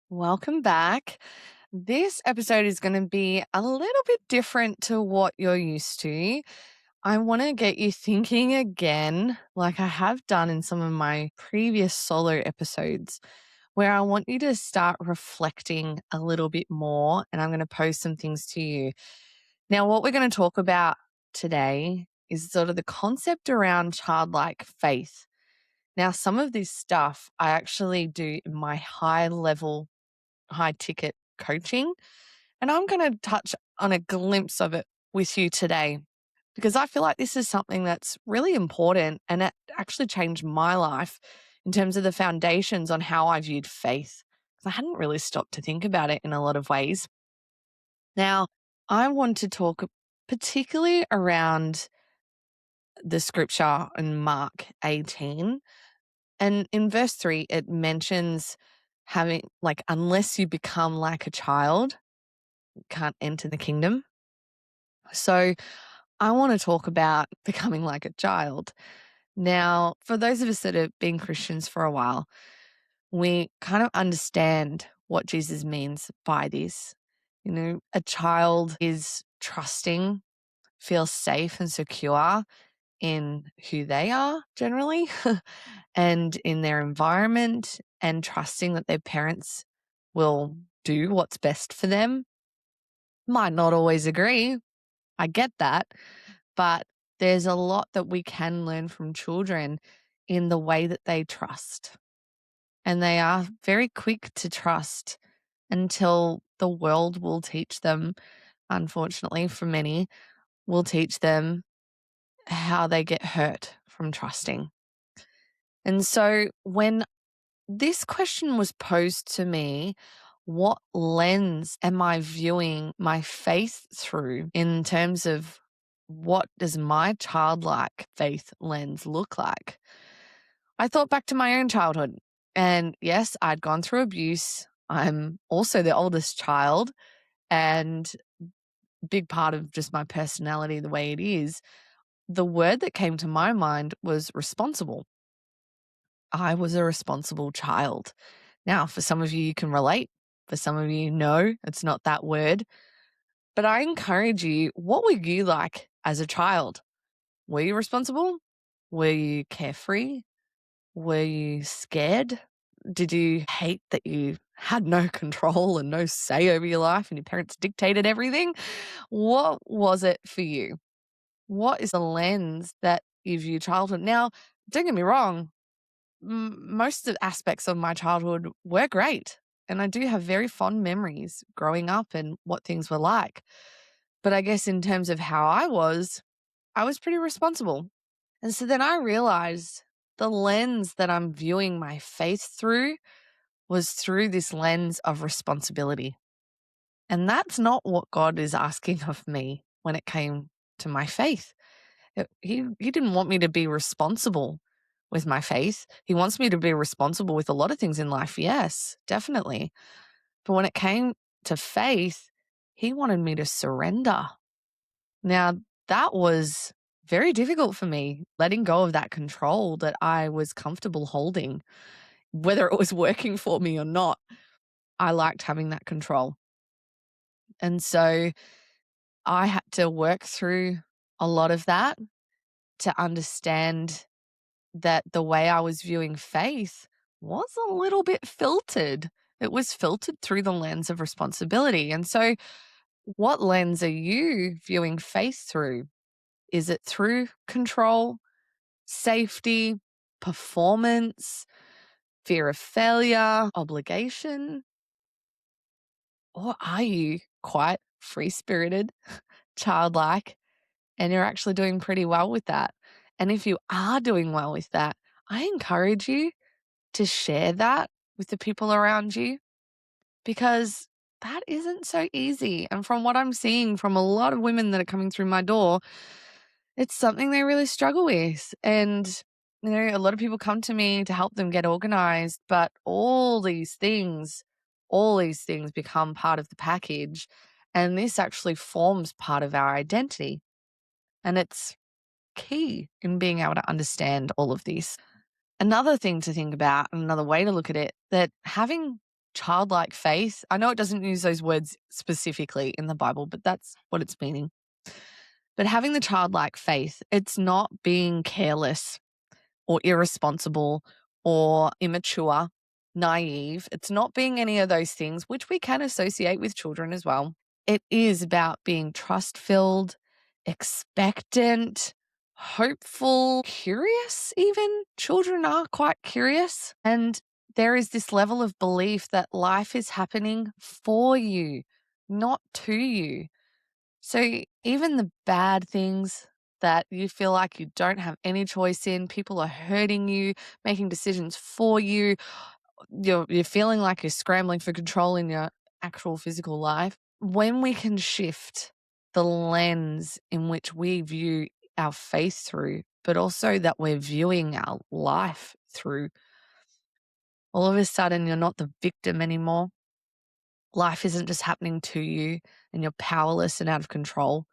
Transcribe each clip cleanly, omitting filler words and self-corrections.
Welcome back. This episode is going to be a little bit different to what you're used to. I want to get you thinking again, like I have done in some of my previous solo episodes, where I want you to start reflecting a little bit more. And I'm going to pose some things to you. Now, what we're going to talk about today is sort of the concept around childlike faith. Now, some of this stuff I actually do in my high ticket coaching. And I'm going to touch on a glimpse of it with you today because I feel like this is something that's really important and it actually changed my life in terms of the foundations on how I viewed faith. Because I hadn't really stopped to think about it in a lot of ways. Now, I want to talk particularly around the scripture in Mark 18. And in verse 3, it mentions having, like, unless you become like a child, you can't enter the kingdom. So I want to talk about becoming like a child. Now, for those of us that have been Christians for a while, we kind of understand what Jesus means by this. You know, a child is trusting, feels safe and secure in who they are generally and in their environment and trusting that their parents will do what's best for them. Might not always agree. I get that. But there's a lot that we can learn from children in the way that they trust. And they are very quick to trust until the world will teach them, unfortunately, for many, will teach them how they get hurt from trusting. And so when this question was posed to me, what lens am I viewing my faith through in terms of what does my childlike faith lens look like? I thought back to my own childhood. And yes, I'd gone through abuse. I'm also the oldest child, and big part of just my personality, the way it is, the word that came to my mind was responsible. I was a responsible child. Now, for some of you, you can relate. For some of you, no, it's not that word. But I encourage you, what were you like as a child? Were you responsible? Were you carefree? Were you scared? Did you hate that you had no control and no say over your life and your parents dictated everything? What was it for you? What is the lens that you view childhood? Now, don't get me wrong, most of the aspects of my childhood were great. And I do have very fond memories growing up and what things were like. But I guess in terms of how I was pretty responsible. And so then I realized the lens that I'm viewing my faith through was through this lens of responsibility. And that's not what God is asking of me when it came to my faith. He didn't want me to be responsible with my faith. He wants me to be responsible with a lot of things in life. Yes, definitely. But when it came to faith, he wanted me to surrender. Now, that was very difficult for me, letting go of that control that I was comfortable holding, whether it was working for me or not. I liked having that control. And so I had to work through a lot of that to understand that the way I was viewing faith was a little bit filtered. It was filtered through the lens of responsibility. And so, what lens are you viewing faith through? Is it through control, safety, performance, fear of failure, obligation? Or are you quite free spirited, childlike, and you're actually doing pretty well with that? And if you are doing well with that, I encourage you to share that with the people around you because that isn't so easy. And from what I'm seeing from a lot of women that are coming through my door, it's something they really struggle with. And, you know, a lot of people come to me to help them get organized, but all these things become part of the package. And this actually forms part of our identity. And it's key in being able to understand all of this. Another thing to think about, and another way to look at it, that having childlike faith. I know it doesn't use those words specifically in the Bible, but that's what it's meaning. But having the childlike faith, it's not being careless or irresponsible or immature, naive. It's not being any of those things, which we can associate with children as well. It is about being trust-filled, expectant, hopeful, curious even. Children are quite curious. And there is this level of belief that life is happening for you, not to you. So even the bad things that you feel like you don't have any choice in, people are hurting you, making decisions for you, you're feeling like you're scrambling for control in your actual physical life. When we can shift the lens in which we view our faith through, but also that we're viewing our life through, all of a sudden you're not the victim anymore. Life isn't just happening to you and you're powerless and out of control.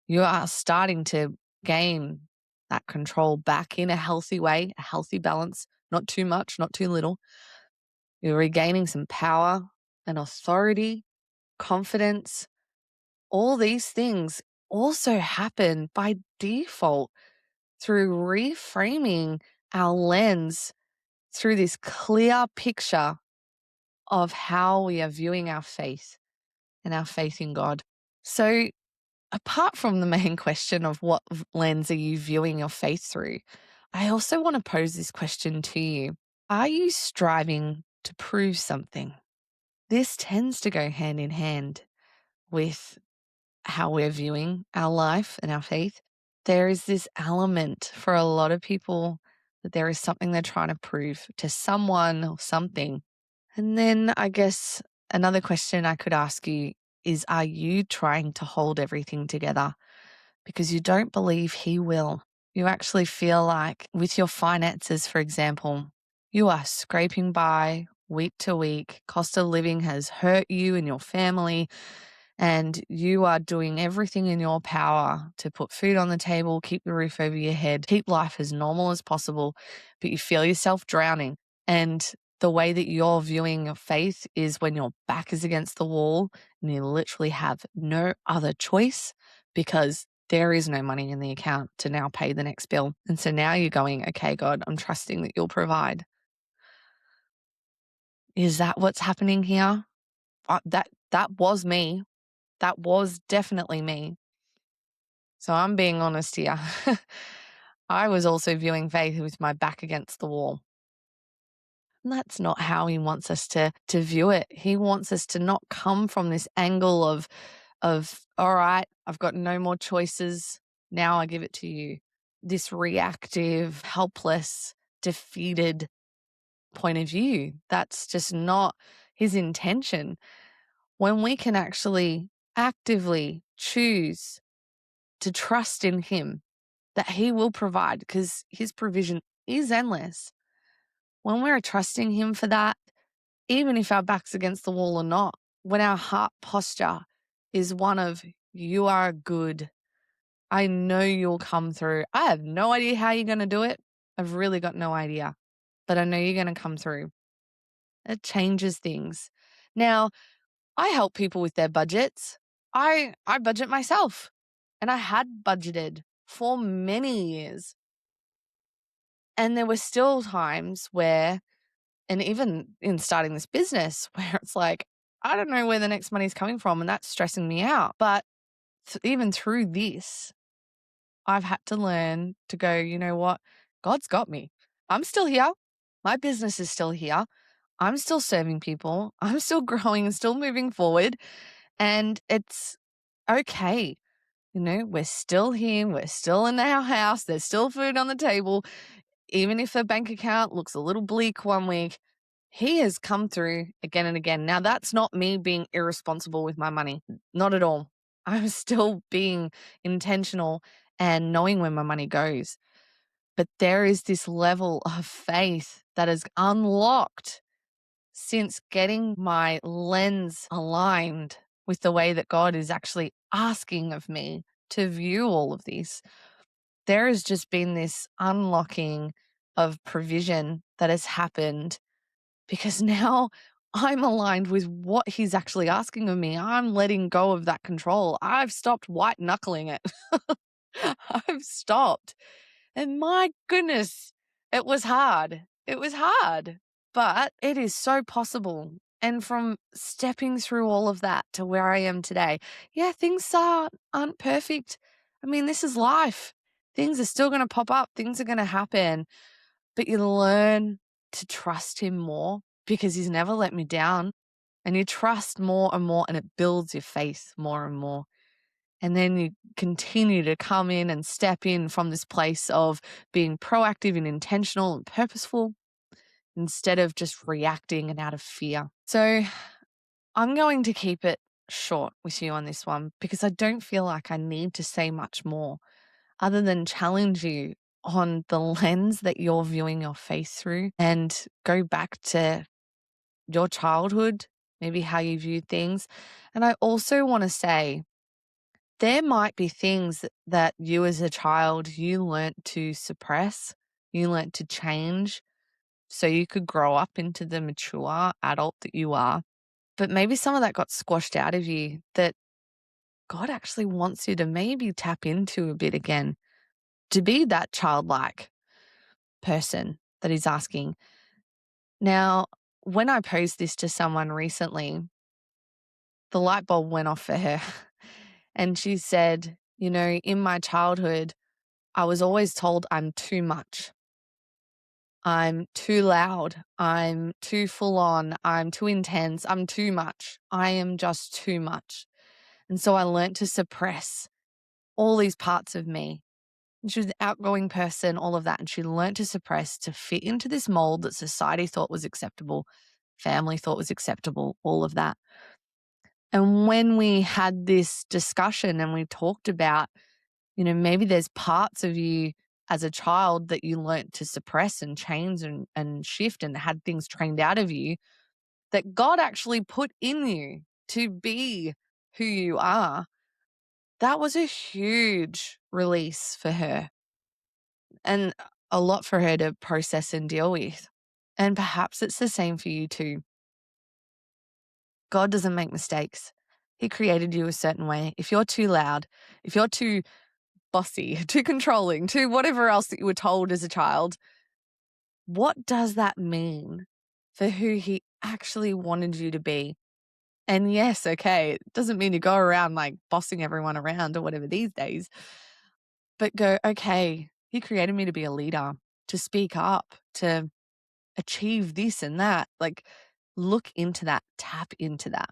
You are starting to gain that control back in a healthy way, a healthy balance, not too much, not too little. You're regaining some power and authority, confidence. All these things also happen by default through reframing our lens through this clear picture of how we are viewing our faith and our faith in God. So, apart from the main question of what lens are you viewing your faith through, I also want to pose this question to you. Are you striving to prove something? This tends to go hand in hand with how we're viewing our life and our faith. There is this element for a lot of people that there is something they're trying to prove to someone or something. And then I guess another question I could ask you is, are you trying to hold everything together because you don't believe he will? You actually feel like with your finances, for example, you are scraping by week to week. Cost of living has hurt you and your family, and you are doing everything in your power to put food on the table, keep the roof over your head, keep life as normal as possible, but you feel yourself drowning. And the way that you're viewing your faith is when your back is against the wall and you literally have no other choice because there is no money in the account to now pay the next bill. And so now you're going, okay, God, I'm trusting that you'll provide. Is that what's happening here? That was me. That was definitely me. So I'm being honest here. I was also viewing faith with my back against the wall. And that's not how he wants us to view it. He wants us to not come from this angle of, all right, I've got no more choices. Now I give it to you. This reactive, helpless, defeated point of view. That's just not his intention. When we can actually actively choose to trust in him, that he will provide because his provision is endless. When we're trusting him for that, even if our back's against the wall or not, when our heart posture is one of, you are good, I know you'll come through. I have no idea how you're going to do it. I've really got no idea, but I know you're going to come through. It changes things. Now, I help people with their budgets. I budget myself, and I had budgeted for many years. And there were still times where, and even in starting this business, where it's like, I don't know where the next money's coming from, and that's stressing me out. But even through this, I've had to learn to go, you know what? God's got me. I'm still here. My business is still here. I'm still serving people. I'm still growing and still moving forward. And it's okay. You know, we're still here. We're still in our house. There's still food on the table. Even if the bank account looks a little bleak one week, he has come through again and again. Now, that's not me being irresponsible with my money. Not at all. I'm still being intentional and knowing where my money goes. But there is this level of faith that is unlocked since getting my lens aligned with the way that God is actually asking of me to view all of this. There has just been this unlocking of provision that has happened because now I'm aligned with what he's actually asking of me. I'm letting go of that control. I've stopped white knuckling it. I've stopped. And my goodness, it was hard. It was hard, but it is so possible. And from stepping through all of that to where I am today, yeah, things aren't perfect. I mean, this is life. Things are still going to pop up. Things are going to happen, but you learn to trust him more because he's never let me down. And you trust more and more, and it builds your faith more and more. And then you continue to come in and step in from this place of being proactive and intentional and purposeful instead of just reacting and out of fear. So I'm going to keep it short with you on this one because I don't feel like I need to say much more other than challenge you on the lens that you're viewing your faith through and go back to your childhood, maybe how you viewed things. And I also want to say, there might be things that you as a child, you learnt to suppress, you learnt to change so you could grow up into the mature adult that you are. But maybe some of that got squashed out of you that God actually wants you to maybe tap into a bit again, to be that childlike person that he's asking. Now, when I posed this to someone recently, the light bulb went off for her. And she said, in my childhood, I was always told I'm too much. I'm too loud. I'm too full on. I'm too intense. I'm too much. I am just too much. And so I learned to suppress all these parts of me. And she was an outgoing person, all of that. And she learned to suppress to fit into this mold that society thought was acceptable, family thought was acceptable, all of that. And when we had this discussion and we talked about, maybe there's parts of you as a child that you learnt to suppress and change and shift and had things trained out of you that God actually put in you to be who you are. That was a huge release for her and a lot for her to process and deal with. And perhaps it's the same for you too. God doesn't make mistakes. He created you a certain way. If you're too loud, if you're too bossy, too controlling, too whatever else that you were told as a child, what does that mean for who he actually wanted you to be? And yes, okay, it doesn't mean you go around like bossing everyone around or whatever these days, but go, okay, he created me to be a leader, to speak up, to achieve this and that. Like, look into that, tap into that.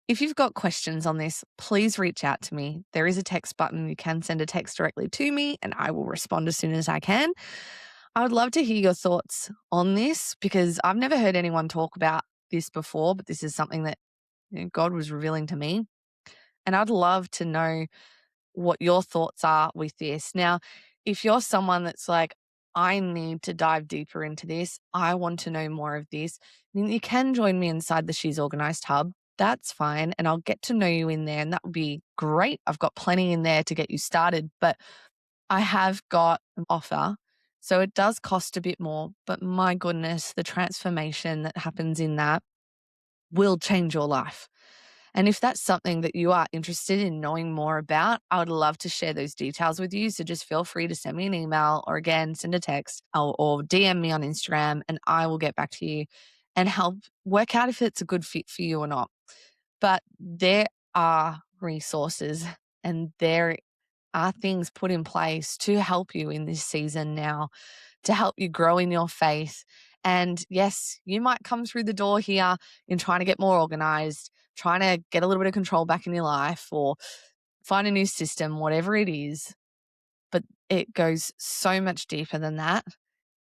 If you've got questions on this, please reach out to me. There is a text button. You can send a text directly to me and I will respond as soon as I can. I would love to hear your thoughts on this because I've never heard anyone talk about this before, but this is something that God was revealing to me. And I'd love to know what your thoughts are with this. Now, if you're someone that's like, I need to dive deeper into this, I want to know more of this, then you can join me inside the She's Organized Hub. That's fine. And I'll get to know you in there. And that would be great. I've got plenty in there to get you started, but I have got an offer. So it does cost a bit more, but my goodness, the transformation that happens in that will change your life. And if that's something that you are interested in knowing more about, I would love to share those details with you. So just feel free to send me an email or again, send a text or DM me on Instagram and I will get back to you and help work out if it's a good fit for you or not. But there are resources and there are things put in place to help you in this season now, to help you grow in your faith. And yes, you might come through the door here in trying to get more organized, trying to get a little bit of control back in your life or find a new system, whatever it is. But it goes so much deeper than that.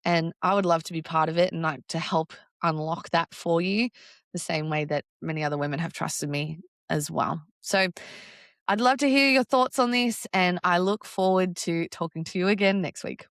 And I would love to be part of it and like to help unlock that for you the same way that many other women have trusted me as well. So I'd love to hear your thoughts on this and I look forward to talking to you again next week.